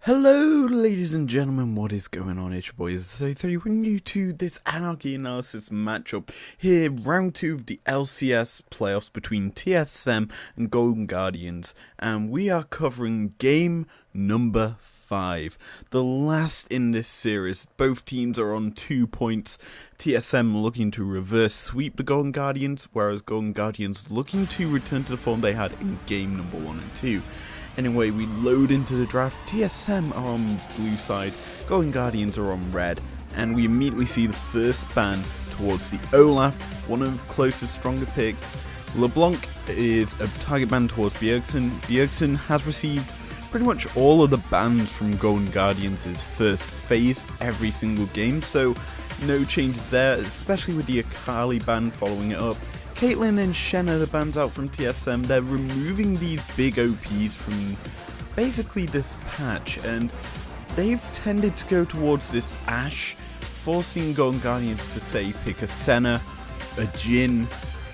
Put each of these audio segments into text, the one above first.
Hello ladies and gentlemen, what is going on? It's your boy Iz33 bringing you to this Anarchy Analysis matchup here, round 2 of the LCS playoffs between TSM and Golden Guardians, and we are covering game number 5, the last in this series. Both teams are on 2 points, TSM looking to reverse sweep the Golden Guardians, whereas Golden Guardians looking to return to the form they had in game number 1 and 2. Anyway, we load into the draft. TSM are on blue side, Golden Guardians are on red, and we immediately see the first ban towards the Olaf, one of the closest, stronger picks. LeBlanc is a target ban towards Bjergsen. Bjergsen has received pretty much all of the bans from Golden Guardians' first phase every single game, so no changes there, especially with the Akali ban following it up. Caitlyn and Shen are the bans out from TSM. They're removing these big OPs from basically this patch, and they've tended to go towards this Ashe, forcing Golden Guardians to say pick a Senna, a Jhin,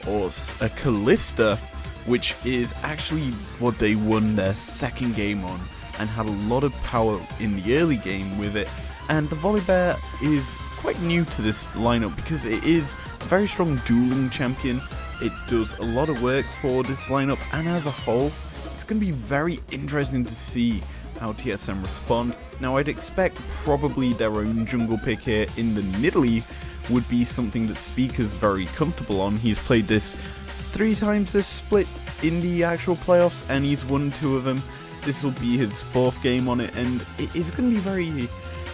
or a Kalista, which is actually what they won their second game on and had a lot of power in the early game with it. And the Volibear is quite new to this lineup because it is a very strong dueling champion. It does a lot of work for this lineup, and as a whole, it's going to be very interesting to see how TSM respond. Now, I'd expect probably their own jungle pick here in the Nidalee would be something that Speaker's very comfortable on. He's played this 3 times this split in the actual playoffs, and he's won 2 of them. This will be his 4th game on it, and it is going to be very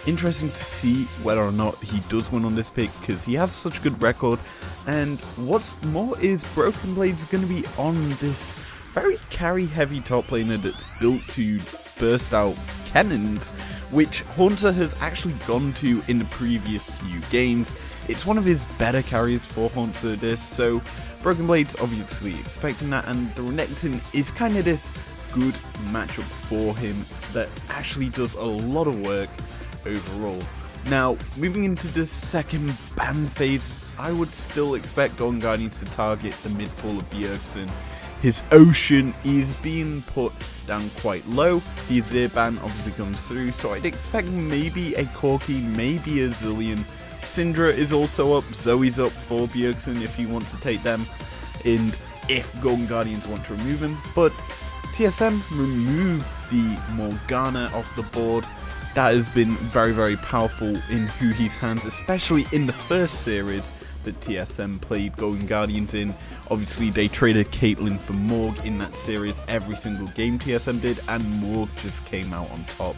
interesting to see whether or not he does win on this pick, because he has such a good record. And what's more is Broken Blade's going to be on this very carry heavy top laner that's built to burst out cannons, which Haunter has actually gone to in the previous few games. It's one of his better carries for Haunter this, so Broken Blade's obviously expecting that, and the Renekton is kind of this good matchup for him that actually does a lot of work overall. Now, moving into the second ban phase, I would still expect Golden Guardians to target the mid pool of Bjergsen. His Ocean is being put down quite low. His Zir ban obviously comes through, so I'd expect maybe a Corki, maybe a Zilean. Syndra is also up, Zoe's up for Bjergsen if he wants to take them, and if Golden Guardians want to remove him. But TSM removed the Morgana off the board. That has been very, very powerful in Huhi's hands, especially in the first series that TSM played Golden Guardians in. Obviously, they traded Caitlyn for Morg in that series every single game TSM did, and Morg just came out on top.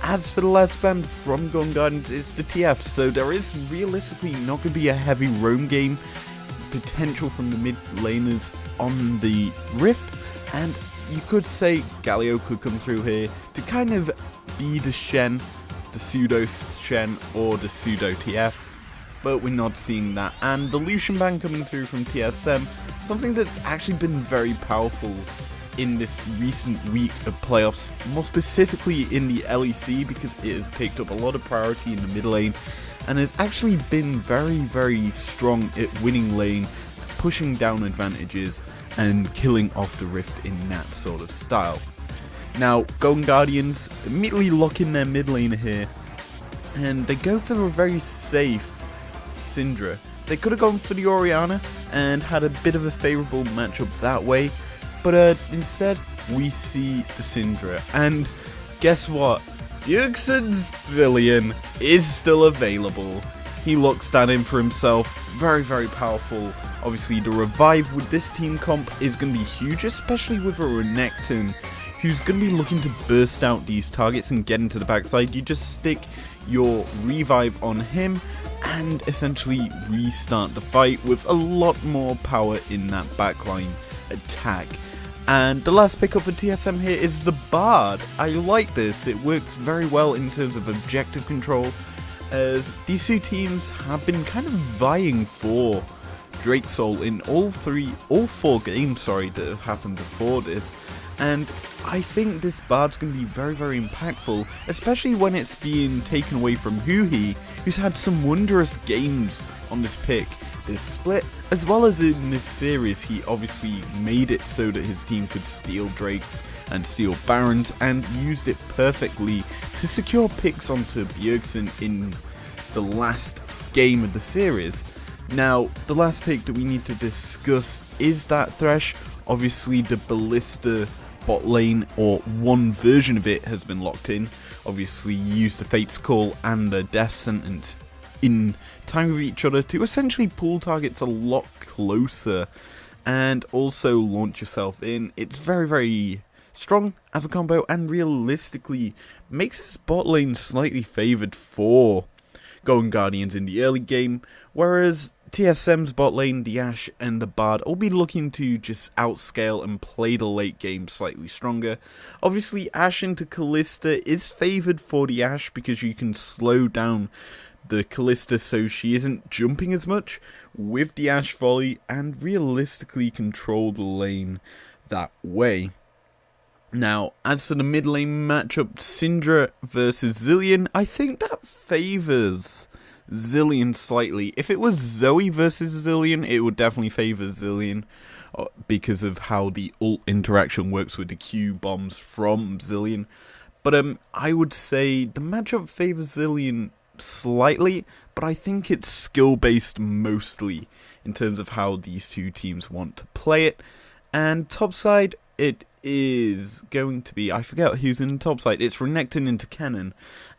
As for the last ban from Golden Guardians, it's the TF, so there is realistically not going to be a heavy roam game potential from the mid laners on the Rift, and you could say Galio could come through here to kind of be the Shen, the pseudo Shen, or the pseudo TF, but we're not seeing that. And the Lucian ban coming through from TSM, something that's actually been very powerful in this recent week of playoffs, more specifically in the LEC, because it has picked up a lot of priority in the mid lane and has actually been very, very strong at winning lane, pushing down advantages and killing off the Rift in that sort of style. Now, Golden Guardians immediately lock in their mid laner here, and they go for a very safe Syndra. They could have gone for the Orianna and had a bit of a favourable matchup that way, but instead we see the Syndra, and guess what? Bjergsen's Zilean is still available. He looks that in for himself, very, very powerful. Obviously, the revive with this team comp is going to be huge, especially with a Renekton who's going to be looking to burst out these targets and get into the backside. You just stick your revive on him and essentially restart the fight with a lot more power in that backline attack. And the last pickup for TSM here is the Bard. I like this, it works very well in terms of objective control, as these two teams have been kind of vying for Drake Soul in all 4 games that have happened before this. And I think this Bard's going to be very, very impactful, especially when it's being taken away from Huhi, who's had some wondrous games on this pick, this split, as well as in this series. He obviously made it so that his team could steal Drakes and steal Barons, and used it perfectly to secure picks onto Bjergsen in the last game of the series. Now, the last pick that we need to discuss is that Thresh. Obviously, the Ballista bot lane, or one version of it, has been locked in. Obviously, you use the Fate's Call and the Death Sentence in time with each other to essentially pull targets a lot closer and also launch yourself in. It's very, very strong as a combo, and realistically makes this bot lane slightly favoured for Golden Guardians in the early game, whereas TSM's bot lane, the Ashe and the Bard, will be looking to just outscale and play the late game slightly stronger. Obviously, Ashe into Kalista is favoured for the Ashe because you can slow down the Kalista so she isn't jumping as much with the Ashe volley, and realistically control the lane that way. Now, as for the mid lane matchup, Syndra versus Zilean, I think that favours Zilean slightly. If it was Zoe versus Zilean, it would definitely favour Zilean because of how the ult interaction works with the Q bombs from Zilean. But I would say the matchup favours Zilean slightly, but I think it's skill based mostly in terms of how these two teams want to play it. And topside, it is going to be, I forget who's in the topside, it's Renekton into Kennen,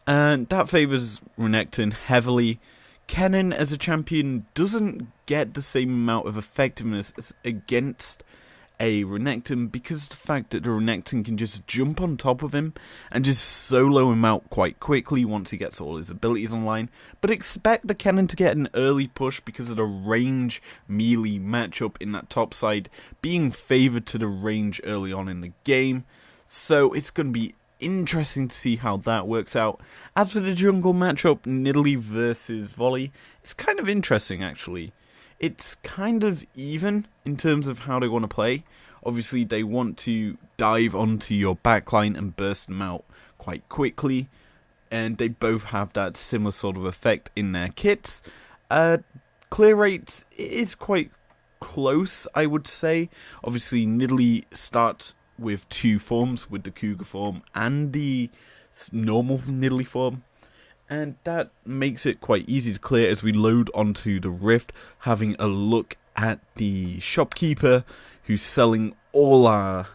and that favours Renekton heavily. Kennen as a champion doesn't get the same amount of effectiveness as against a Renekton because of the fact that the Renekton can just jump on top of him and just solo him out quite quickly once he gets all his abilities online. But expect the Kennen to get an early push because of the range melee matchup in that top side being favoured to the range early on in the game. So it's going to be interesting to see how that works out. As for the jungle matchup, Nidalee versus Volley, it's kind of interesting actually. It's kind of even in terms of how they want to play. Obviously, they want to dive onto your backline and burst them out quite quickly, and they both have that similar sort of effect in their kits. Clear rate is quite close, I would say. Obviously, Nidalee starts with two forms, with the Cougar form and the normal Nidalee form. And that makes it quite easy to clear as we load onto the Rift, having a look at the shopkeeper who's selling all our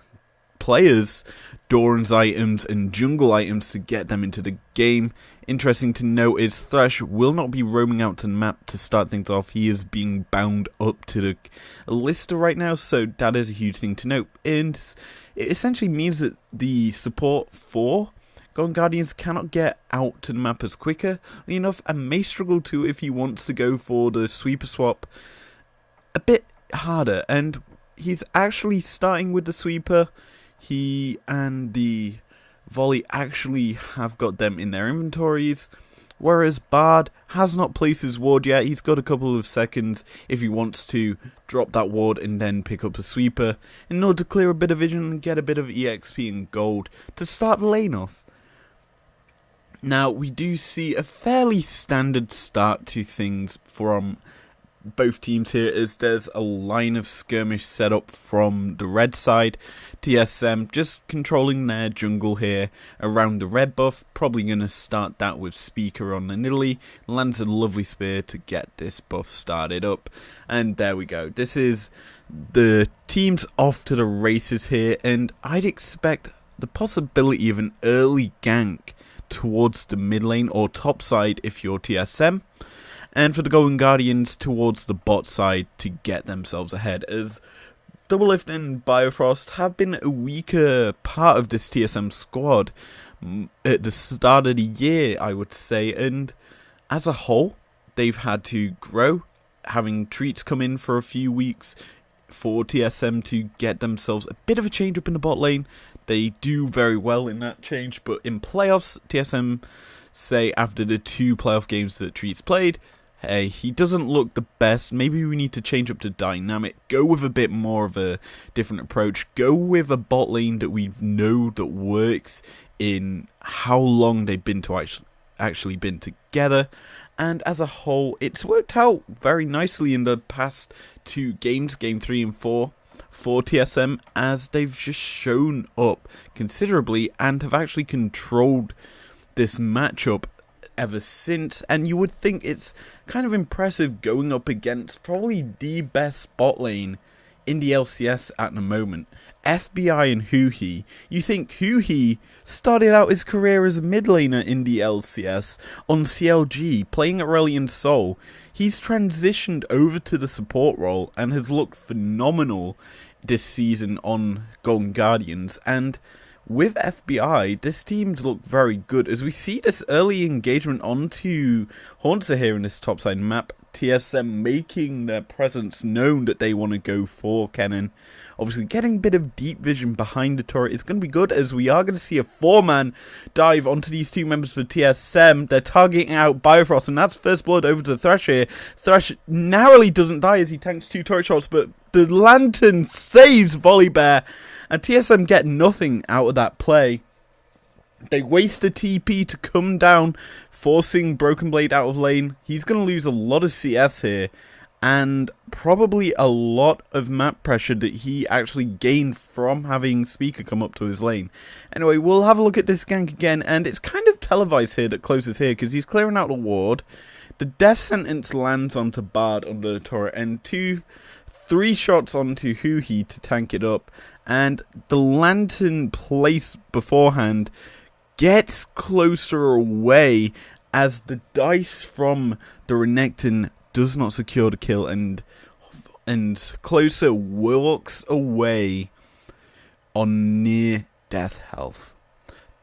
players Doran's items and jungle items to get them into the game. Interesting to note is Thresh will not be roaming out to the map to start things off. He is being bound up to the Lister right now, so that is a huge thing to note. And it essentially means that the support for Golden Guardians cannot get out to the map as quickly enough, and may struggle to if he wants to go for the sweeper swap a bit harder. And he's actually starting with the sweeper. He and the volley actually have got them in their inventories, whereas Bard has not placed his ward yet. He's got a couple of seconds if he wants to drop that ward and then pick up the sweeper in order to clear a bit of vision and get a bit of EXP and gold to start the lane off. Now, we do see a fairly standard start to things from both teams here, as there's a line of skirmish set up from the red side. TSM just controlling their jungle here around the red buff, probably going to start that with Speaker on the Nidalee. Lands a lovely spear to get this buff started up, and there we go. This is the teams off to the races here, and I'd expect the possibility of an early gank towards the mid lane or top side if you're TSM, and for the Golden Guardians towards the bot side to get themselves ahead, as Doublelift and Biofrost have been a weaker part of this TSM squad at the start of the year, I would say, and as a whole they've had to grow, having treats come in for a few weeks for TSM to get themselves a bit of a change up in the bot lane. They do very well in that change, but in playoffs, TSM say after the 2 playoff games that Treats played, hey, he doesn't look the best. Maybe we need to change up to dynamic, go with a bit more of a different approach, go with a bot lane that we know that works in how long they've been to actually been together. And as a whole, it's worked out very nicely in the past 2 games, game 3 and 4. for TSM, as they've just shown up considerably and have actually controlled this matchup ever since. And you would think it's kind of impressive going up against probably the best bot lane in the LCS at the moment. FBI and Huhi. You think Huhi started out his career as a mid laner in the LCS on CLG, playing Aurelion Sol. He's transitioned over to the support role and has looked phenomenal this season on Golden Guardians. And with FBI, this team's looked very good as we see this early engagement onto Haunter here in this topside map. TSM making their presence known that they want to go for Kennen. Obviously, getting a bit of deep vision behind the turret is going to be good, as we are going to see a 4-man dive onto these two members for TSM. They're targeting out Bifrost, and that's first blood over to Thresh here. Thresh narrowly doesn't die as he tanks 2 turret shots, but the Lantern saves Volibear, and TSM get nothing out of that play. They waste a TP to come down, forcing Broken Blade out of lane. He's going to lose a lot of CS here, and probably a lot of map pressure that he actually gained from having Speaker come up to his lane. Anyway, we'll have a look at this gank again, and it's kind of televised here that Close is here, because he's clearing out the ward. The death sentence lands onto Bard under the turret, and 3 shots onto Huhi to tank it up, and the Lantern place beforehand gets closer away as the dice from the Renekton does not secure the kill, and Closer walks away on near death health.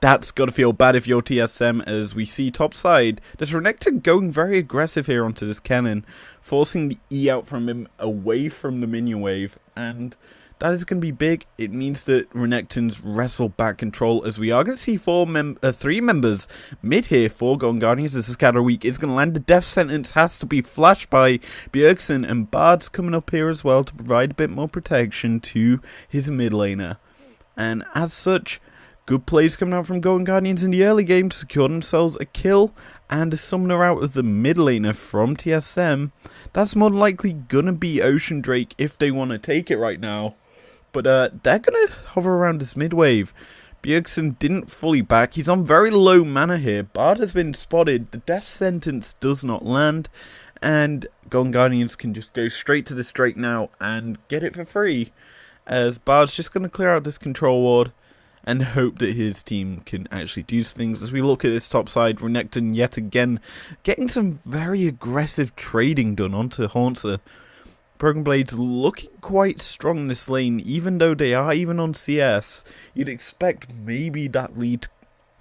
That's got to feel bad if you're TSM, as we see topside. There's Renekton going very aggressive here onto this Kennen, forcing the E out from him away from the minion wave, and that is going to be big. It means that Renekton's wrestle back control, as we are going to see 3 members mid here for Golden Guardians. As the Scatter Week is going to land. The death sentence has to be flashed by Bjergsen, and Bard's coming up here as well to provide a bit more protection to his mid laner. And as such, good plays coming out from Golden Guardians in the early game to secure themselves a kill and a summoner out of the mid laner from TSM. That's more than likely going to be Ocean Drake if they want to take it right now. But they're going to hover around this mid wave. Bjergsen didn't fully back. He's on very low mana here. Bard has been spotted. The death sentence does not land. And Golden Guardians can just go straight to this Drake now and get it for free, as Bard's just going to clear out this control ward and hope that his team can actually do things. As we look at this top side, Renekton yet again getting some very aggressive trading done onto Haunter. Broken Blade's looking quite strong in this lane, even though they are even on CS. You'd expect maybe that lead to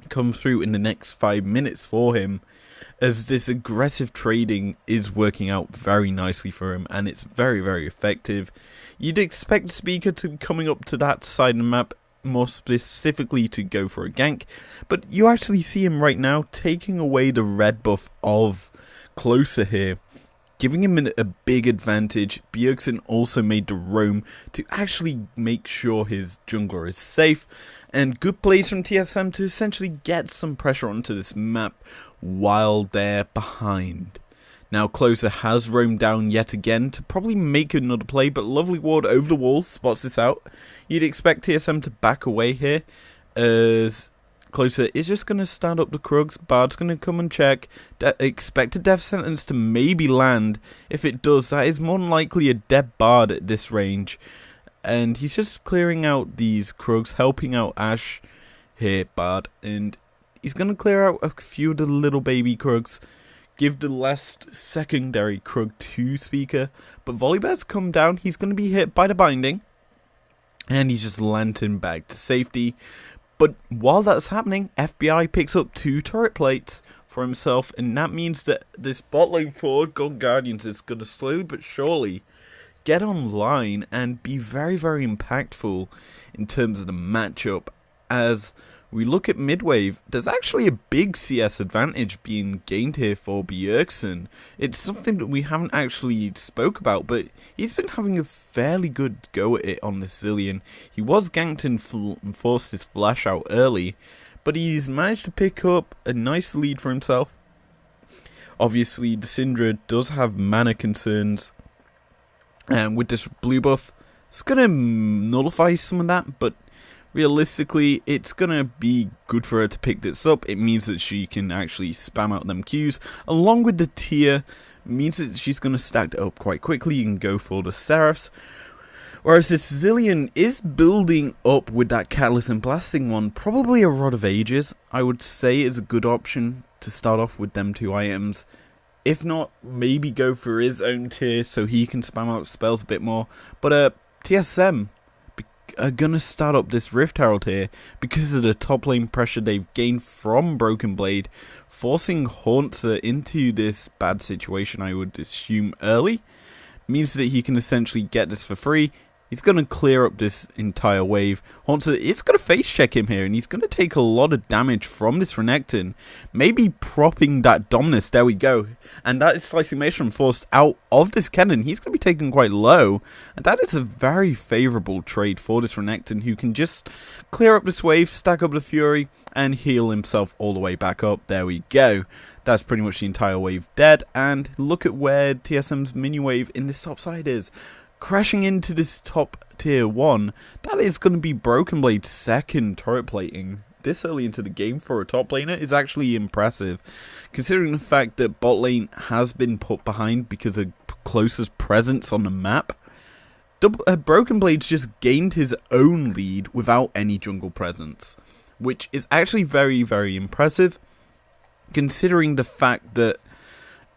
come through in the next 5 minutes for him, as this aggressive trading is working out very nicely for him, and it's very, very effective. You'd expect Speaker to be coming up to that side of the map, more specifically to go for a gank, but you actually see him right now taking away the red buff of Closer here, giving him a big advantage. Bjergsen also made the roam to actually make sure his jungler is safe, and good plays from TSM to essentially get some pressure onto this map while they're behind. Now Closer has roamed down yet again to probably make another play, but lovely ward over the wall spots this out. You'd expect TSM to back away here, as Closer is just going to stand up the Krugs. Bard's going to come and check. Expect a death sentence to maybe land. If it does, that is more than likely a dead Bard at this range. And he's just clearing out these Krugs, helping out Ashe here, Bard. And he's going to clear out a few of the little baby Krugs. Give the last secondary Krug to Speaker. But Volibear's come down. He's going to be hit by the binding. And he's just lantern back to safety. But while that's happening, FBI picks up 2 turret plates for himself, and that means that this bot lane forward, Golden Guardians, is going to slowly but surely get online and be very, very impactful in terms of the matchup. As we look at midwave, there's actually a big CS advantage being gained here for Bjergsen. It's something that we haven't actually spoke about, but he's been having a fairly good go at it on this Zillion. He was ganked and forced his flash out early, but he's managed to pick up a nice lead for himself. Obviously, the Syndra does have mana concerns, and with this blue buff, It's going to nullify some of that, but realistically, it's going to be good for her to pick this up. It means that she can actually spam out them Qs. Along with the tier, means that she's going to stack it up quite quickly and go for the Seraphs. Whereas this Zilean is building up with that Catalyst and Blasting one, probably a Rod of Ages. I would say is a good option to start off with them 2 items. If not, maybe go for his own tier so he can spam out spells a bit more. But TSM are gonna start up this Rift Herald here because of the top lane pressure they've gained from Broken Blade, forcing Haunter into this bad situation, I would assume, early. Means that he can essentially get this for free. He's going to clear up this entire wave. Haunter is going to face check him here, and he's going to take a lot of damage from this Renekton. Maybe propping that Dominus. There we go. And that is Slicing Maelstrom forced out of this cannon. He's going to be taken quite low. And that is a very favourable trade for this Renekton, who can just clear up this wave, stack up the Fury, and heal himself all the way back up. There we go. That's pretty much the entire wave dead. And look at where TSM's mini wave in this top side is. Crashing into this top tier 1, that is going to be Broken Blade's second turret plating. This early into the game for a top laner is actually impressive, considering the fact that bot lane has been put behind because of closest presence on the map. Broken Blade's just gained his own lead without any jungle presence, which is actually very, very impressive, considering the fact that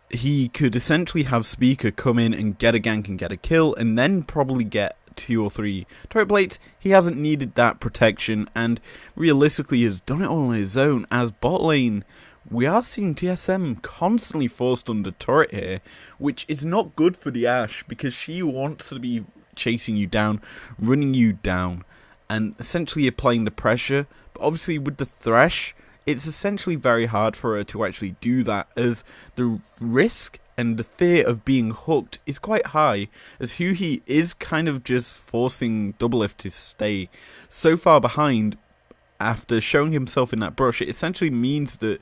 he could essentially have Speaker come in and get a gank and get a kill, and then probably get 2 or 3 turret plates. He hasn't needed that protection, and realistically has done it all on his own. As bot lane, we are seeing TSM constantly forced under turret here, which is not good for the Ashe, because she wants to be chasing you down, running you down, and essentially applying the pressure. But obviously with the Thresh, it's essentially very hard for her to actually do that, as the risk and the fear of being hooked is quite high, as Huhi is kind of just forcing Doublelift to stay so far behind after showing himself in that brush. It essentially means that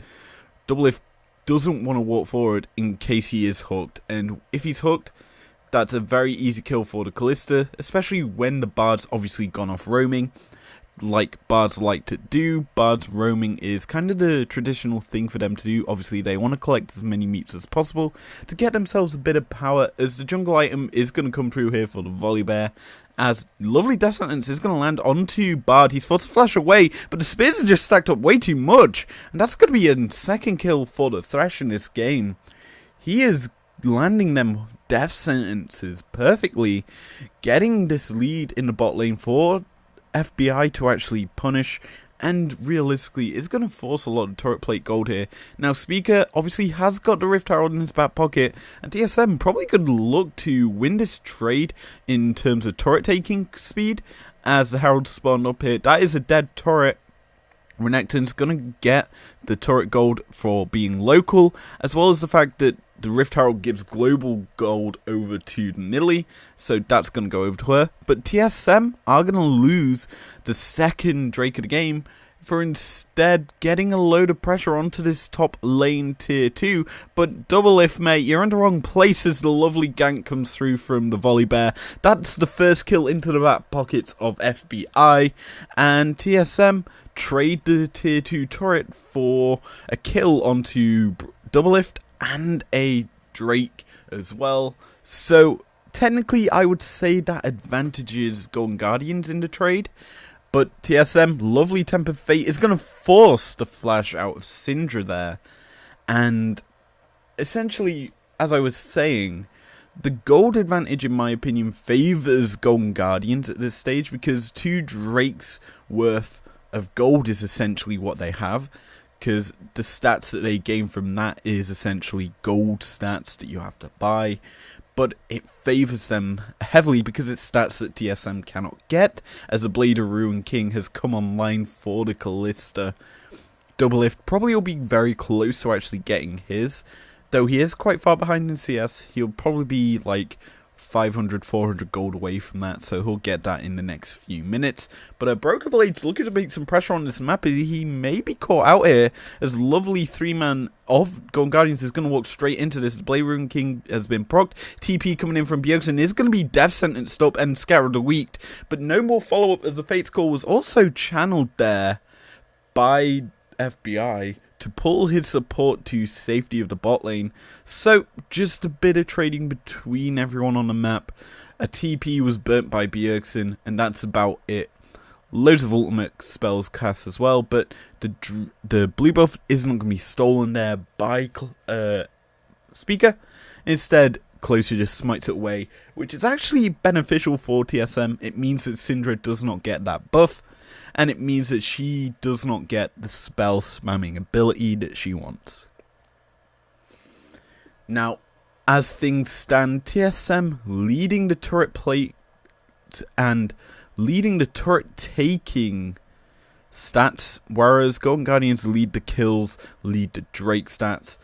Doublelift doesn't want to walk forward in case he is hooked, and if he's hooked, that's a very easy kill for the Kalista, especially when the Bard's obviously gone off roaming. Like bards like to do, bards roaming is kind of the traditional thing for them to do. Obviously they want to collect as many meeps as possible to get themselves a bit of power, as the jungle item is going to come through here for the Volibear, as lovely Death Sentence is going to land onto Bard. He's forced to flash away, but the spears are just stacked up way too much, and that's going to be a second kill for the Thresh in this game. He is landing them Death Sentences perfectly, getting this lead in the bot lane for FBI to actually punish, and realistically is going to force a lot of turret plate gold here. Now Speaker obviously has got the Rift Herald in his back pocket, and TSM probably could look to win this trade in terms of turret taking speed, as the Herald spawned up here. That is a dead turret. Renekton's going to get the turret gold for being local, as well as the fact that the Rift Herald gives global gold over to Nilly, so that's going to go over to her. But TSM are going to lose the second Drake of the game for instead getting a load of pressure onto this top lane tier 2. But Doublelift, mate, you're in the wrong place as the lovely gank comes through from the Volibear. That's the first kill into the back pockets of FBI, and TSM trade the tier 2 turret for a kill onto Doublelift and a Drake as well. So technically I would say that advantages Golden Guardians in the trade, but TSM, lovely Tempered Fate, is going to force the flash out of Syndra there. And essentially, as I was saying, the gold advantage in my opinion favours Golden Guardians at this stage, because 2 Drakes worth of gold is essentially what they have, because the stats that they gain from that is essentially gold stats that you have to buy, but it favours them heavily because it's stats that TSM cannot get, as the Blade of Ruin King has come online for the Kalista. Doublelift probably will be very close to actually getting his, though he is quite far behind in CS. He'll probably be like 500, 400 gold away from that, so he'll get that in the next few minutes. But Broken Blade's looking to make some pressure on this map. He may be caught out here, as lovely 3-man of Golden Guardians is going to walk straight into this. Blade Rune King has been procced. TP coming in from Bjergsen is going to be death sentenced up and scattered a week, but no more follow-up, as the Fate's Call was also channeled there by FBI to pull his support to safety of the bot lane. So just a bit of trading between everyone on the map. A TP was burnt by Bjergsen, and that's about it. Loads of ultimate spells cast as well, but the blue buff isn't going to be stolen there by Speaker. Instead, Closer just smites it away, which is actually beneficial for TSM. It means that Syndra does not get that buff, and it means that she does not get the spell spamming ability that she wants. Now, as things stand, TSM leading the turret plate and leading the turret taking stats, whereas Golden Guardians lead the kills, lead the Drake stats,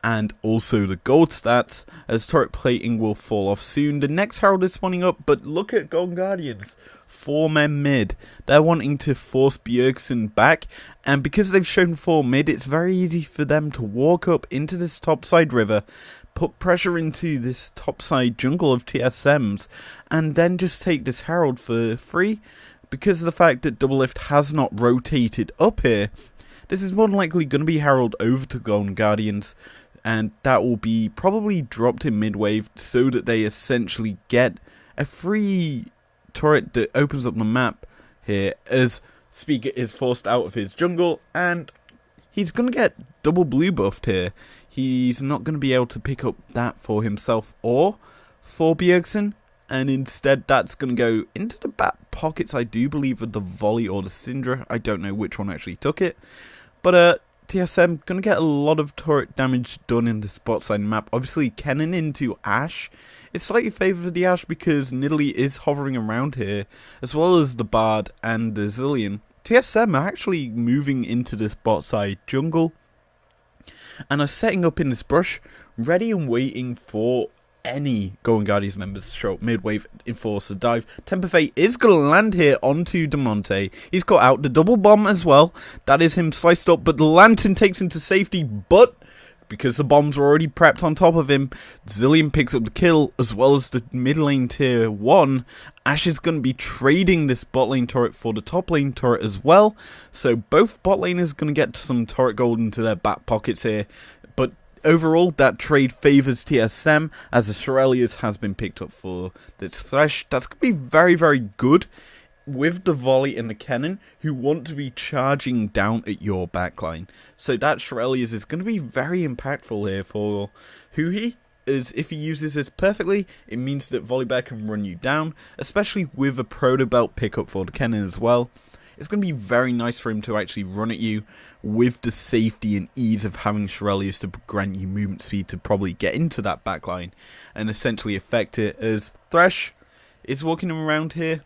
and also the gold stats, as turret plating will fall off soon. The next Herald is spawning up, but look at Golden Guardians. 4 men mid. They're wanting to force Bjergsen back, and because they've shown 4 mid, it's very easy for them to walk up into this topside river, put pressure into this topside jungle of TSMs, and then just take this Herald for free. Because of the fact that Double Lift has not rotated up here, this is more than likely going to be Herald over to Golden Guardians, and that will be probably dropped in mid-wave so that they essentially get a free turret that opens up the map here, as Speaker is forced out of his jungle, and he's going to get double blue buffed here. He's not going to be able to pick up that for himself or for Bjergsen, and instead that's going to go into the back pockets, I do believe, of the Volley or the Syndra. I don't know which one actually took it, but TSM going to get a lot of turret damage done in the spot side map. Obviously, Kennen into Ashe. It's slightly favoured the Ashe because Nidalee is hovering around here, as well as the Bard and the Zillion. TSM are actually moving into this bot side jungle and are setting up in this brush, ready and waiting for any Golden Guardians members to show up mid-wave, enforce a dive. Temper Fate is going to land here onto Demonte. He's got out the double bomb as well. That is him sliced up, but the Lantern takes him to safety, but because the bombs were already prepped on top of him, Zillion picks up the kill, as well as the mid lane tier 1. Ashe is going to be trading this bot lane turret for the top lane turret as well. So both bot laners going to get some turret gold into their back pockets here. But overall, that trade favours TSM, as the Shurelya's has been picked up for this Thresh. That's going to be very, very good with the Volley and the Kennen, who want to be charging down at your backline. So that Shurelya's is going to be very impactful here for Huhi, as if he uses this perfectly, it means that Volibear can run you down, especially with a Proto Belt pickup for the Kennen as well. It's going to be very nice for him to actually run at you with the safety and ease of having Shurelya's to grant you movement speed to probably get into that backline and essentially affect it, as Thresh is walking around here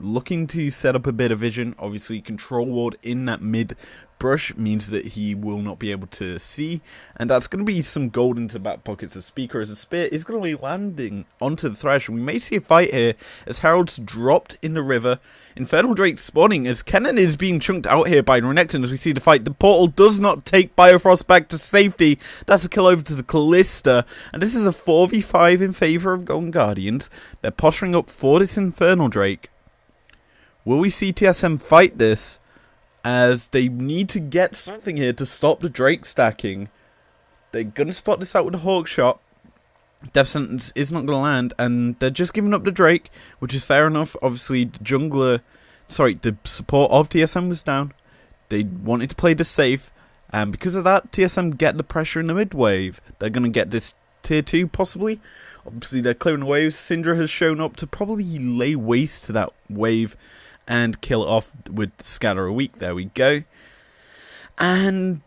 looking to set up a bit of vision. Obviously, control ward in that mid brush means that he will not be able to see, and that's going to be some gold into the back pockets of Speaker, as a spear is going to be landing onto the Thresh, and we may see a fight here as Herald's dropped in the river. Infernal Drake spawning as Kennen is being chunked out here by Renekton as we see the fight. The portal does not take Biofrost back to safety. That's a kill over to the Callista, and this is a 4v5 in favour of Golden Guardians. They're posturing up for this Infernal Drake. Will we see TSM fight this, as they need to get something here to stop the Drake stacking? They're going to spot this out with a Hawk Shot. Death Sentence is not going to land, and they're just giving up the Drake, which is fair enough. Obviously, the support of TSM was down. They wanted to play this safe, and because of that, TSM get the pressure in the mid wave. They're going to get this tier 2 possibly. Obviously, they're clearing the waves. Syndra has shown up to probably lay waste to that wave and kill it off with Scatter a Week. There we go. And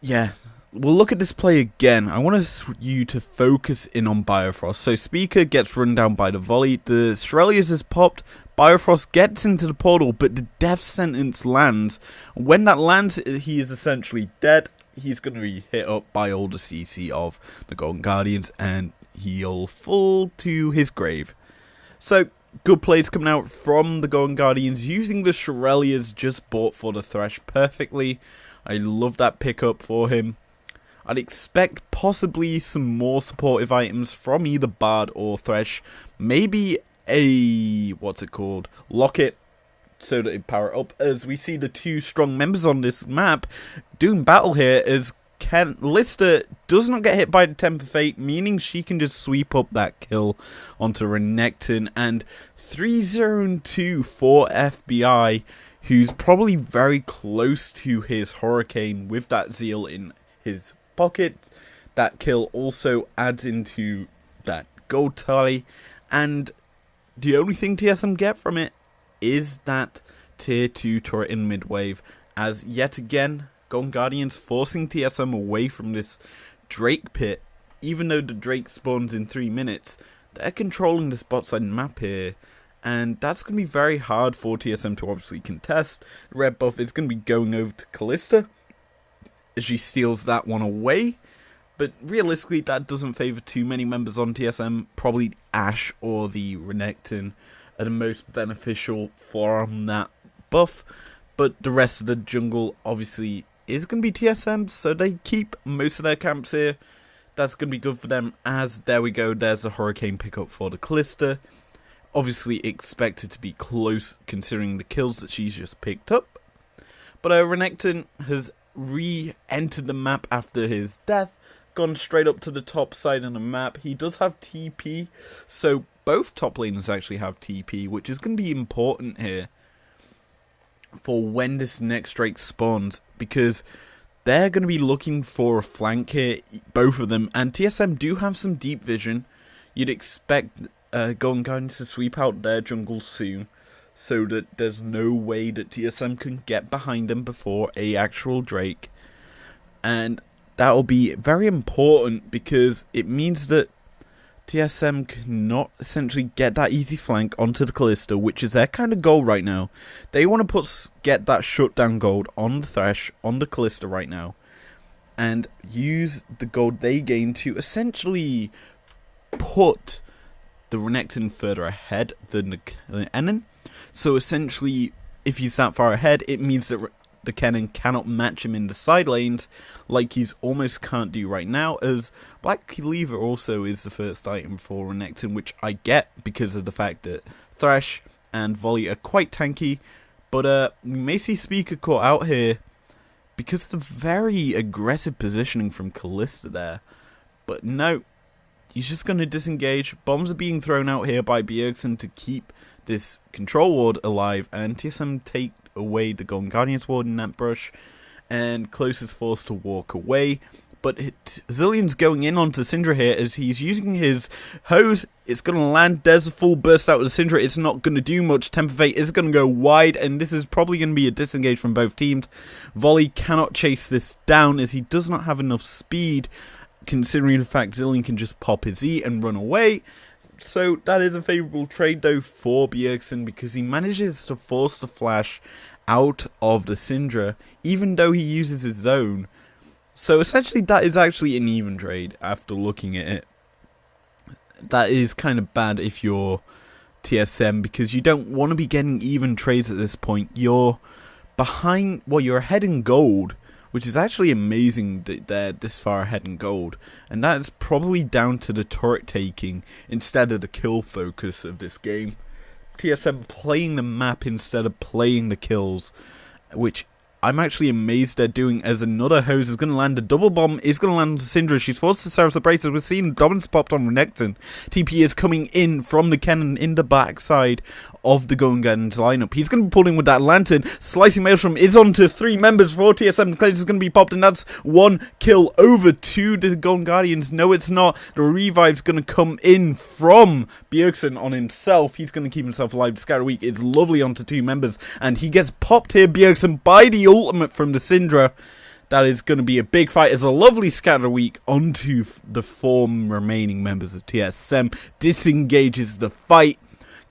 yeah, we'll look at this play again. I want you to focus in on Biofrost. So Speaker gets run down by the Volley. The Shurelya's is popped. Biofrost gets into the portal, but the Death Sentence lands. When that lands, he is essentially dead. He's going to be hit up by all the CC of the Golden Guardians, and he'll fall to his grave. So, good plays coming out from the Golden Guardians, using the Shirelias just bought for the Thresh perfectly. I love that pickup for him. I'd expect possibly some more supportive items from either Bard or Thresh. Maybe a, locket, so that it power up, as we see the two strong members on this map doing battle here, as Lister does not get hit by the Temper Fate, meaning she can just sweep up that kill onto Renekton, and 3-0-2 for FBI, who's probably very close to his Hurricane with that Zeal in his pocket. That kill also adds into that gold tally, and the only thing TSM get from it is that tier 2 turret in mid wave, as yet again Golden Guardians forcing TSM away from this Drake pit. Even though the Drake spawns in 3 minutes, they're controlling the spot side map here, and that's going to be very hard for TSM to obviously contest. The red buff is going to be going over to Kalista as she steals that one away, but realistically that doesn't favour too many members on TSM. Probably Ashe or the Renekton are the most beneficial from that buff, but the rest of the jungle obviously is going to be TSM, so they keep most of their camps here. That's going to be good for them, as there we go, there's a Hurricane pickup for the Kalista. Obviously expected to be close considering the kills that she's just picked up. But Renekton has re-entered the map after his death, gone straight up to the top side of the map. He does have TP, so both top laners actually have TP, which is going to be important here for when this next Drake spawns, because they're going to be looking for a flank here, both of them, and TSM do have some deep vision. You'd expect Golden Guardians to sweep out their jungle soon, so that there's no way that TSM can get behind them before a actual Drake, and that will be very important because it means that TSM cannot essentially get that easy flank onto the Kalista, which is their kind of goal right now. They want to get that shutdown gold on the Thresh, on the Kalista right now, and use the gold they gain to essentially put the Renekton further ahead than the Kennen. So essentially, if he's that far ahead, it means that the Kennen cannot match him in the side lanes, like he's almost can't do right now, as Black Cleaver also is the first item for Renekton, which I get because of the fact that Thresh and Volley are quite tanky, but we may see Speaker caught out here because of the very aggressive positioning from Kalista there. But no, he's just going to disengage. Bombs are being thrown out here by Bjergsen to keep this control ward alive, and TSM take away the Golden Guardians ward in that brush, and Close is forced to walk away. But Zillion's going in onto Syndra here as he's using his hose. It's going to land. There's a full burst out of the Syndra. It's not going to do much. Temper Fate is going to go wide, and this is probably going to be a disengage from both teams. Volley cannot chase this down as he does not have enough speed, considering the fact Zillion can just pop his E and run away. So that is a favourable trade though for Bjergsen, because he manages to force the flash out of the Syndra, even though he uses his zone. So essentially that is actually an even trade after looking at it. That is kind of bad if you're TSM, because you don't want to be getting even trades at this point. You're behind, well, you're ahead in gold, which is actually amazing that they're this far ahead in gold, and that is probably down to the turret taking instead of the kill focus of this game. TSM playing the map instead of playing the kills, which I'm actually amazed they're doing, as another hose is going to land. A double bomb is going to land on Syndra. She's forced to serve the braces. We're seeing Dominance popped on Renekton. TP is coming in from the Kennen in the backside of the Golden Guardians lineup. He's going to be pulling with that lantern. Slicing Maelstrom is on to 3 members for TSM. Cleanse is going to be popped, and that's 1 kill over to the Golden Guardians. No, it's not. The revive's going to come in from Bjergsen on himself. He's going to keep himself alive. Scatter Week is lovely onto 2 members, and he gets popped here, Bjergsen, by the ultimate from the Syndra. That is going to be a big fight as a lovely Scatter Week onto the 4 remaining members of TSM. Disengages the fight.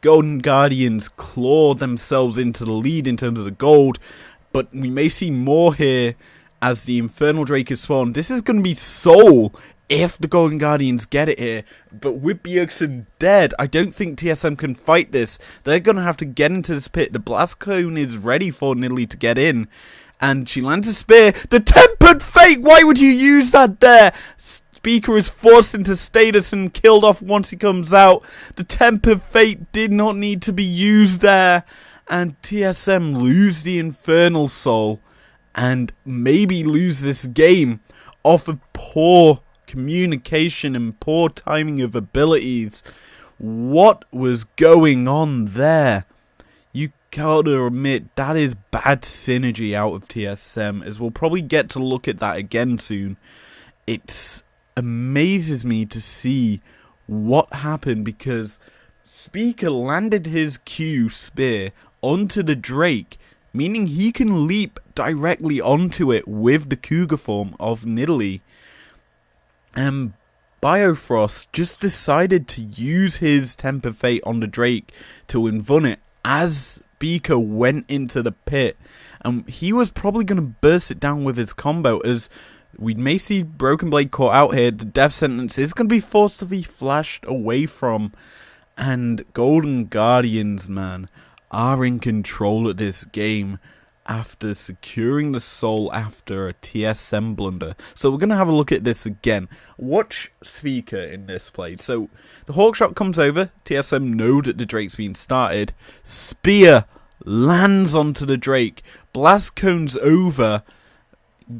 Golden Guardians claw themselves into the lead in terms of the gold, but we may see more here as the Infernal Drake is spawned. This is going to be Soul if the Golden Guardians get it here. But with Bjergsen dead, I don't think TSM can fight this. They're going to have to get into this pit. The Blast Cone is ready for Nidalee to get in. And she lands a spear. The Tempered Fate! Why would you use that there? Speaker is forced into status and killed off once he comes out. The Tempered Fate did not need to be used there. And TSM lose the Infernal Soul. And maybe lose this game off of poor communication and poor timing of abilities. What was going on there? You gotta admit, that is bad synergy out of TSM, as we'll probably get to look at that again soon. It amazes me to see what happened, because Speaker landed his Q spear onto the Drake, meaning he can leap directly onto it with the Cougar form of Nidalee. And Biofrost just decided to use his Temper Fate on the Drake to invuln it as Beaker went into the pit. And he was probably going to burst it down with his combo, as we may see Broken Blade caught out here. The death sentence is going to be forced to be flashed away from. And Golden Guardians, man, are in control of this game after securing the soul after a TSM blunder. So we're going to have a look at this again. Watch Speaker in this play. So the Hawkshot comes over. TSM know that the Drake's been started. Spear lands onto the Drake. Blast Cone's over.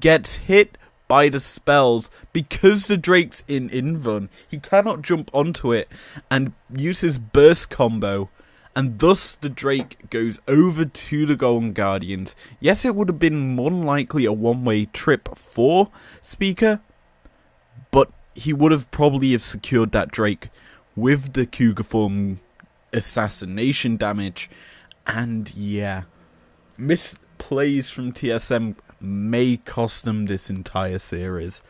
Gets hit by the spells. Because the Drake's in invuln, he cannot jump onto it and use his burst combo. And thus the Drake goes over to the Golden Guardians. Yes, it would have been more than likely a one-way trip for Speaker, but he would have probably have secured that Drake with the Cougar form assassination damage. And yeah, misplays from TSM may cost them this entire series.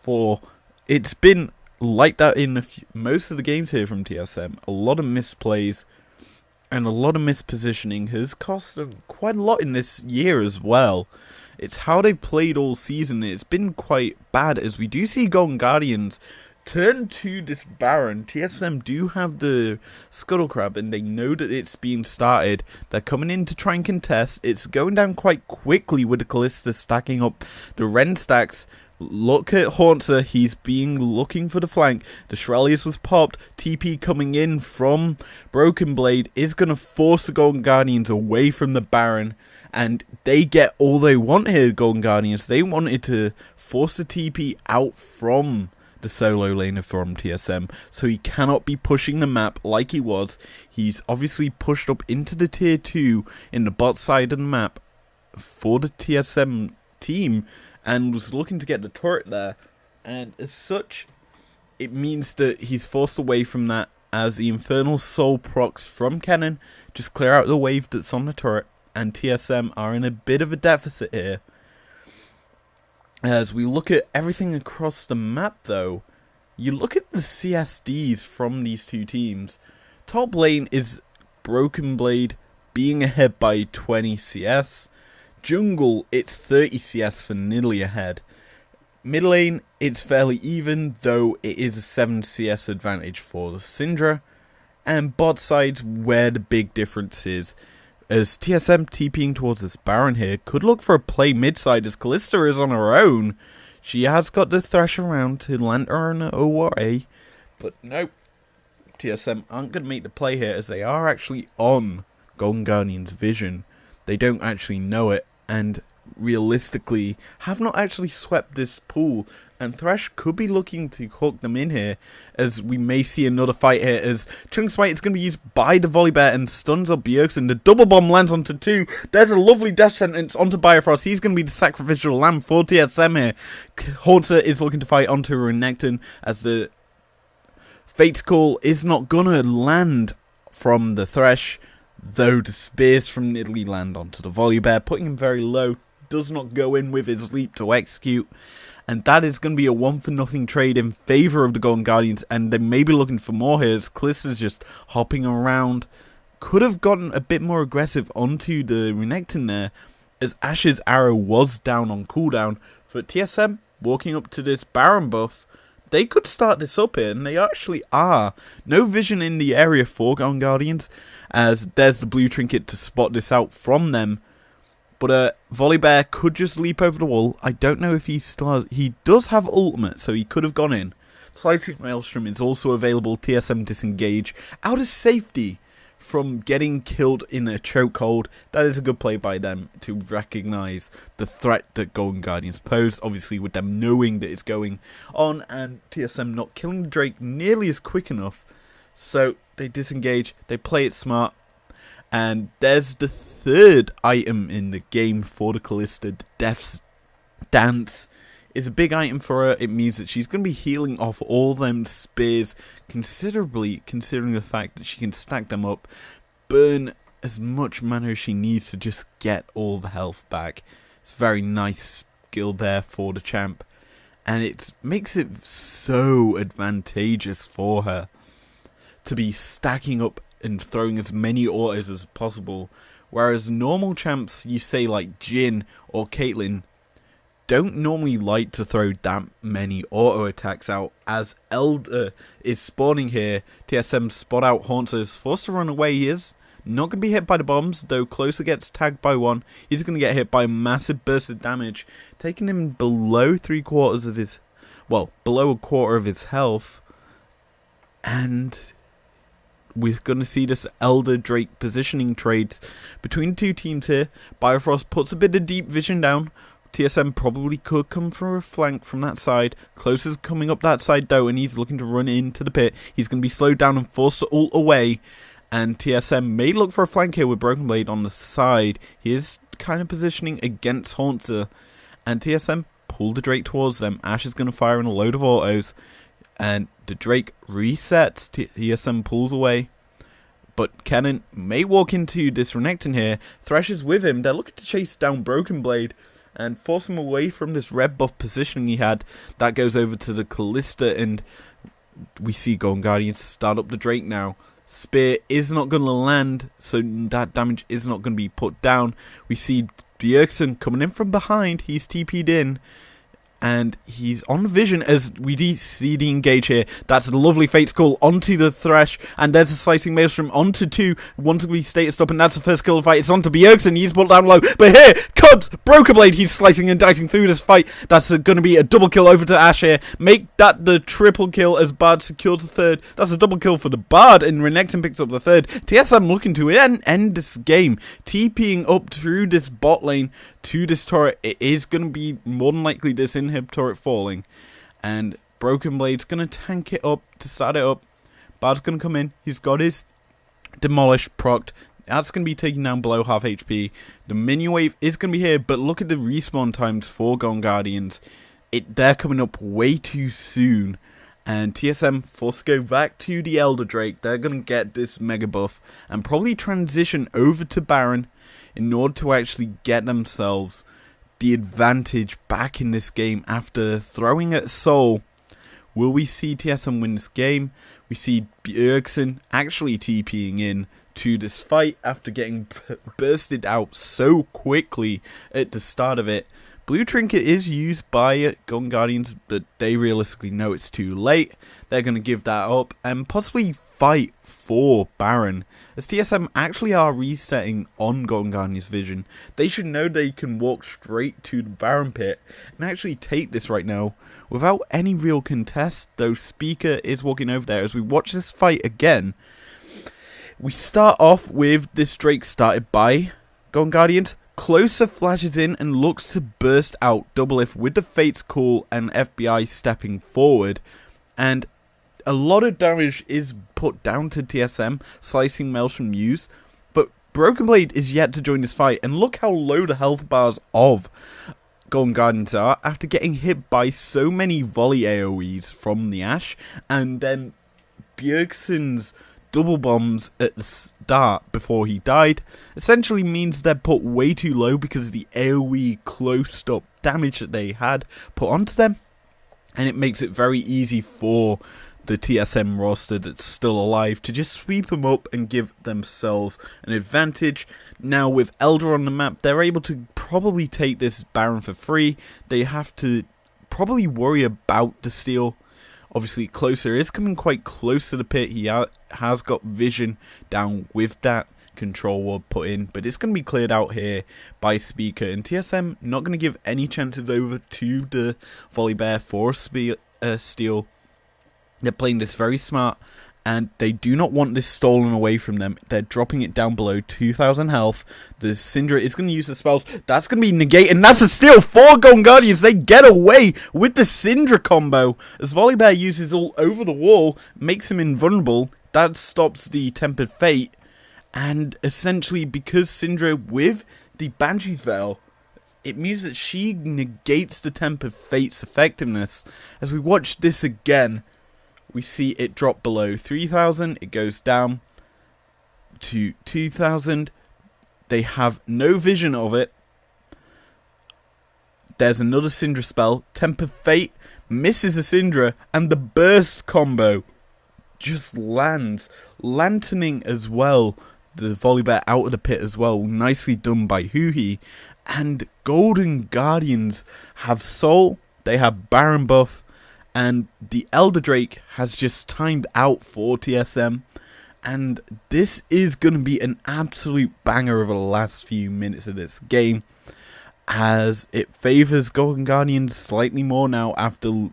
For it's been like that in most of the games here from TSM. A lot of misplays and a lot of mispositioning has cost them quite a lot in this year as well. It's how they've played all season. It's been quite bad, as we do see Golden Guardians turn to this Baron. TSM do have the Scuttle Crab, and they know that it's being started. They're coming in to try and contest. It's going down quite quickly with the Callista stacking up the Ren stacks. Look at Haunter, he's looking for the flank. The Shrelius was popped. TP coming in from Broken Blade is going to force the Golden Guardians away from the Baron. And they get all they want here, Golden Guardians. They wanted to force the TP out from the solo laner from TSM. So he cannot be pushing the map like he was. He's obviously pushed up into the tier 2 in the bot side of the map for the TSM team, and was looking to get the turret there, and as such, it means that he's forced away from that, as the Infernal Soul procs from Cannon just clear out the wave that's on the turret, and TSM are in a bit of a deficit here. As we look at everything across the map though, you look at the CSDs from these two teams. Top lane is Broken Blade being ahead by 20 CS. Jungle, it's 30 CS for Nidalee ahead. Mid lane, it's fairly even, though it is a 7 CS advantage for the Syndra. And bot side's where the big difference is, as TSM TPing towards this Baron here could look for a play mid side, as Callista is on her own. She has got the Thresh around to land her on an ORA, but nope. TSM aren't going to make the play here, as they are actually on Golden Guardian's vision. They don't actually know it, and realistically have not actually swept this pool, and Thresh could be looking to hook them in here, as we may see another fight here, as Chunks Fight is going to be used by the Volley Bear and stuns up Bjergsen. The double bomb lands onto 2. There's a lovely death sentence onto Biofrost. He's going to be the sacrificial lamb for TSM here. Haunter is looking to fight onto Renekton, as the Fate's Call is not going to land from the Thresh, though the spears from Nidalee land onto the Volley Bear, putting him very low. Does not go in with his leap to execute, and that is going to be a 1-for-0 trade in favour of the Golden Guardians, and they may be looking for more here, as Callista's just hopping around. Could have gotten a bit more aggressive onto the Renekton there, as Ashe's arrow was down on cooldown, but TSM walking up to this Baron buff they could start this up here, and they actually are. No vision in the area for Golden Guardians, as there's the blue trinket to spot this out from them. But Volley Bear could just leap over the wall. I don't know if he still has... He does have ultimate, so he could have gone in. Slicing Maelstrom is also available. TSM disengage out of safety from getting killed in a chokehold. That is a good play by them to recognize the threat that Golden Guardians pose. Obviously, with them knowing that it's going on, and TSM not killing the Drake nearly as quick enough. So they disengage. They play it smart. And there's the third item in the game for the Callista. The Death's Dance is a big item for her. It means that she's going to be healing off all them spears considerably, considering the fact that she can stack them up, burn as much mana as she needs to just get all the health back. It's a very nice skill there for the champ, and it makes it so advantageous for her to be stacking up and throwing as many autos as possible, whereas normal champs, you say like Jhin or Caitlyn, don't normally like to throw that many auto attacks out. As Elder is spawning here, TSM spot out Haunter, is forced to run away. He is not going to be hit by the bombs, though Closer gets tagged by one. He's going to get hit by a massive burst of damage, taking him below below a quarter of his health. And we're going to see this Elder Drake positioning trade between the two teams here. Bifrost puts a bit of deep vision down. TSM probably could come from a flank from that side. Closer's coming up that side though, and he's looking to run into the pit. He's going to be slowed down and forced to ult away. And TSM may look for a flank here with Broken Blade on the side. He is kind of positioning against Haunter. And TSM pull the Drake towards them. Ashe is going to fire in a load of autos. And the Drake resets. TSM pulls away. But Kennen may walk into this Renekton here. Thresh is with him. They're looking to chase down Broken Blade and force him away from this red buff positioning he had. That goes over to the Callista, and we see Golden Guardians start up the Drake now. Spear is not going to land, so that damage is not going to be put down. We see Bjergsen coming in from behind. He's TP'd in, and he's on vision as we see the engage here. That's a lovely Fate's Call onto the Thresh, and there's a Slicing Maelstrom onto two. One to be status up, and that's the first kill of the fight. It's onto Bjergsen. He's pulled down low, but here comes Broken Blade. He's slicing and dicing through this fight. That's going to be a double kill over to Ashe here. Make that the triple kill as Bard secures the third. That's a double kill for the Bard, and Renekton picks up the third. TSM looking to end this game, TPing up through this bot lane to this turret. It is going to be more than likely this inhib turret falling, and Broken Blade's going to tank it up to start it up. Bard's going to come in. He's got his Demolish procced. That's going to be taken down below half HP. The minion wave is going to be here, but look at the respawn times for Golden Guardians. They're coming up way too soon, and TSM forced to go back to the Elder Drake. They're going to get this mega buff and probably transition over to Baron in order to actually get themselves the advantage back in this game after throwing at Soul. Will we see TSM win this game? We see Bjergsen actually TPing in to this fight after getting bursted out so quickly at the start of it. Blue Trinket is used by Golden Guardians, but they realistically know it's too late. They're going to give that up and possibly fight for Baron, as TSM actually are resetting on Golden Guardians' vision. They should know they can walk straight to the Baron pit and actually take this right now without any real contest, though Speaker is walking over there. As we watch this fight again, we start off with this Drake started by Golden Guardians. Closer flashes in and looks to burst out Doublelift with the Fate's Call and FBI stepping forward, and a lot of damage is put down to TSM, Slicing Maelstrom use, but Broken Blade is yet to join this fight, and look how low the health bars of Golden Guardians are after getting hit by so many volley AoEs from the Ashe, and then Bjergsen's double bombs at the start before he died essentially means they're put way too low because of the AoE close up damage that they had put onto them, and it makes it very easy for the TSM roster that's still alive to just sweep them up and give themselves an advantage. Now with Elder on the map, they're able to probably take this Baron for free. They have to probably worry about the steal obviously closer. Is coming quite close to the pit. He has got vision down with that control ward put in, but it's going to be cleared out here by Speaker, and TSM not going to give any chances over to the Volibear for steal. They're playing this very smart, and they do not want this stolen away from them. They're dropping it down below 2,000 health. The Syndra is going to use the spells. That's going to be negated, and that's a steal for Golden Guardians. They get away with the Syndra combo. As Volibear uses all over the wall, makes him invulnerable. That stops the Tempered Fate. And essentially, because Syndra with the Banshee's Veil, it means that she negates the Tempered Fate's effectiveness. As we watch this again, we see it drop below 3,000. It goes down to 2,000. They have no vision of it. There's another Syndra spell. Tempered Fate misses the Syndra, and the burst combo just lands. Lanterning as well the Volibear out of the pit as well. Nicely done by Huhi. And Golden Guardians have Soul. They have Baron buff. And the Elder Drake has just timed out for TSM. And this is going to be an absolute banger over the last few minutes of this game, as it favours Golden Guardians slightly more now after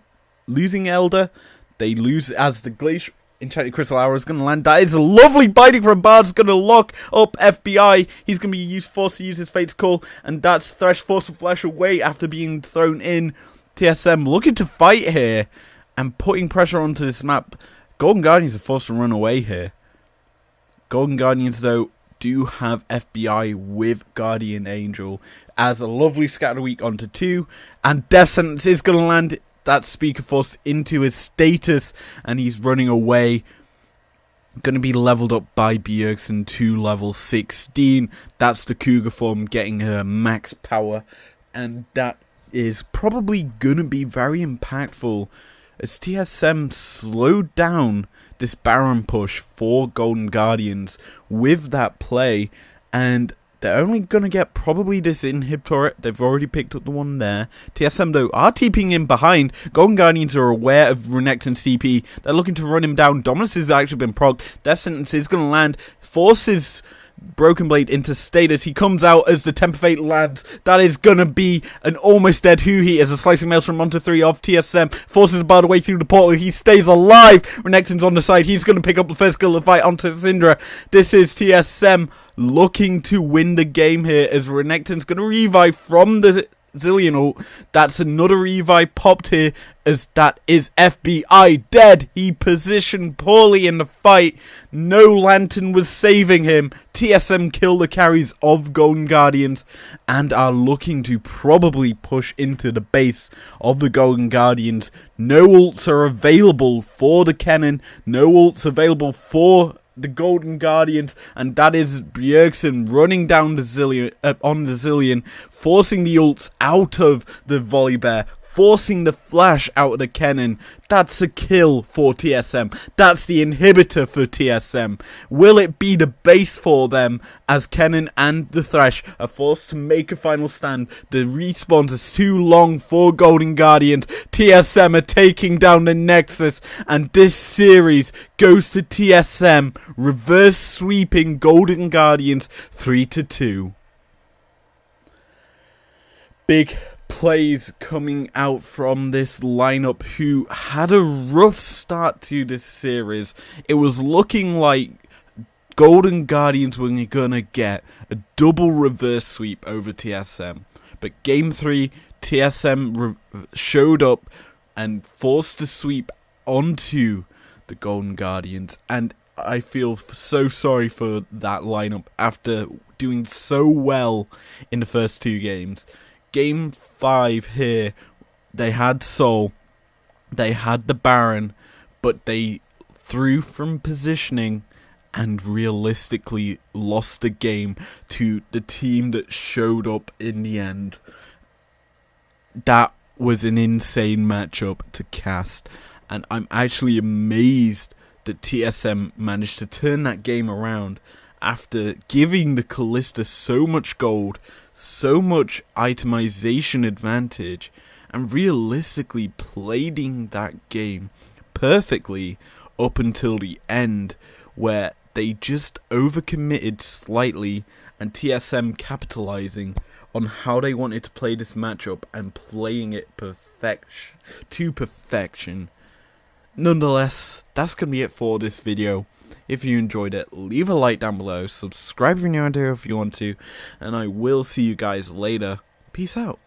losing Elder. They lose as the Glacial Enchanted Crystal Arrow is going to land. That is a lovely binding from Bard. It's going to lock up FBI. He's going to be forced to use his Fate's Call. And that's Thresh forced to flash away after being thrown in. TSM looking to fight here and putting pressure onto this map. Golden Guardians are forced to run away here. Golden Guardians, though, do have FBI with Guardian Angel as a lovely Scatter Week onto 2. And Death Sentence is going to land. That Speaker forced into his status, and he's running away. Going to be leveled up by Bjergsen to level 16. That's the Cougar form getting her max power, and that is probably going to be very impactful as TSM slowed down this Baron push for Golden Guardians with that play, and they're only going to get probably this inhib turret. They've already picked up the one there. TSM, though, are TPing in behind. Golden Guardians are aware of Renekton's TP. They're looking to run him down. Dominus has actually been procced. Death Sentence is going to land. Forces Broken Blade into status. He comes out as the Temper Fate lands. That is going to be an almost dead Huhi as a Slicing Maelstrom onto 3 of TSM. Forces the Bard away through the portal. He stays alive. Renekton's on the side. He's going to pick up the first kill of the fight onto Syndra. This is TSM looking to win the game here as Renekton's going to revive from the Zillion ult. That's another revive popped here as that is FBI dead. He positioned poorly in the fight. No Lantern was saving him. TSM kill the carries of Golden Guardians and are looking to probably push into the base of the Golden Guardians. No ults are available for the Kennen. No ults available for the Golden Guardians, and that is Bjergsen running down the Zillion, on the Zillion, forcing the ults out of the Volibear, forcing the flash out of the Kennen. That's a kill for TSM. That's the inhibitor for TSM. Will it be the base for them as Kennen and the Thresh are forced to make a final stand? The respawns are too long for Golden Guardians. TSM are taking down the Nexus, and this series goes to TSM, reverse sweeping Golden Guardians 3-2. Big plays coming out from this lineup who had a rough start to this series. It was looking like Golden Guardians were gonna get a double reverse sweep over TSM, but game 3 TSM showed up and forced the sweep onto the Golden Guardians, and I feel so sorry for that lineup after doing so well in the first 2 games. Game 5 here, they had Soul, they had the Baron, but they threw from positioning and realistically lost the game to the team that showed up in the end. That was an insane matchup to cast, and I'm actually amazed that TSM managed to turn that game around after giving the Kalista so much gold, so much itemization advantage, and realistically playing that game perfectly up until the end, where they just overcommitted slightly, and TSM capitalizing on how they wanted to play this matchup and playing it to perfection. Nonetheless, that's going to be it for this video. If you enjoyed it, leave a like down below, subscribe if you're new here if you want to, and I will see you guys later. Peace out.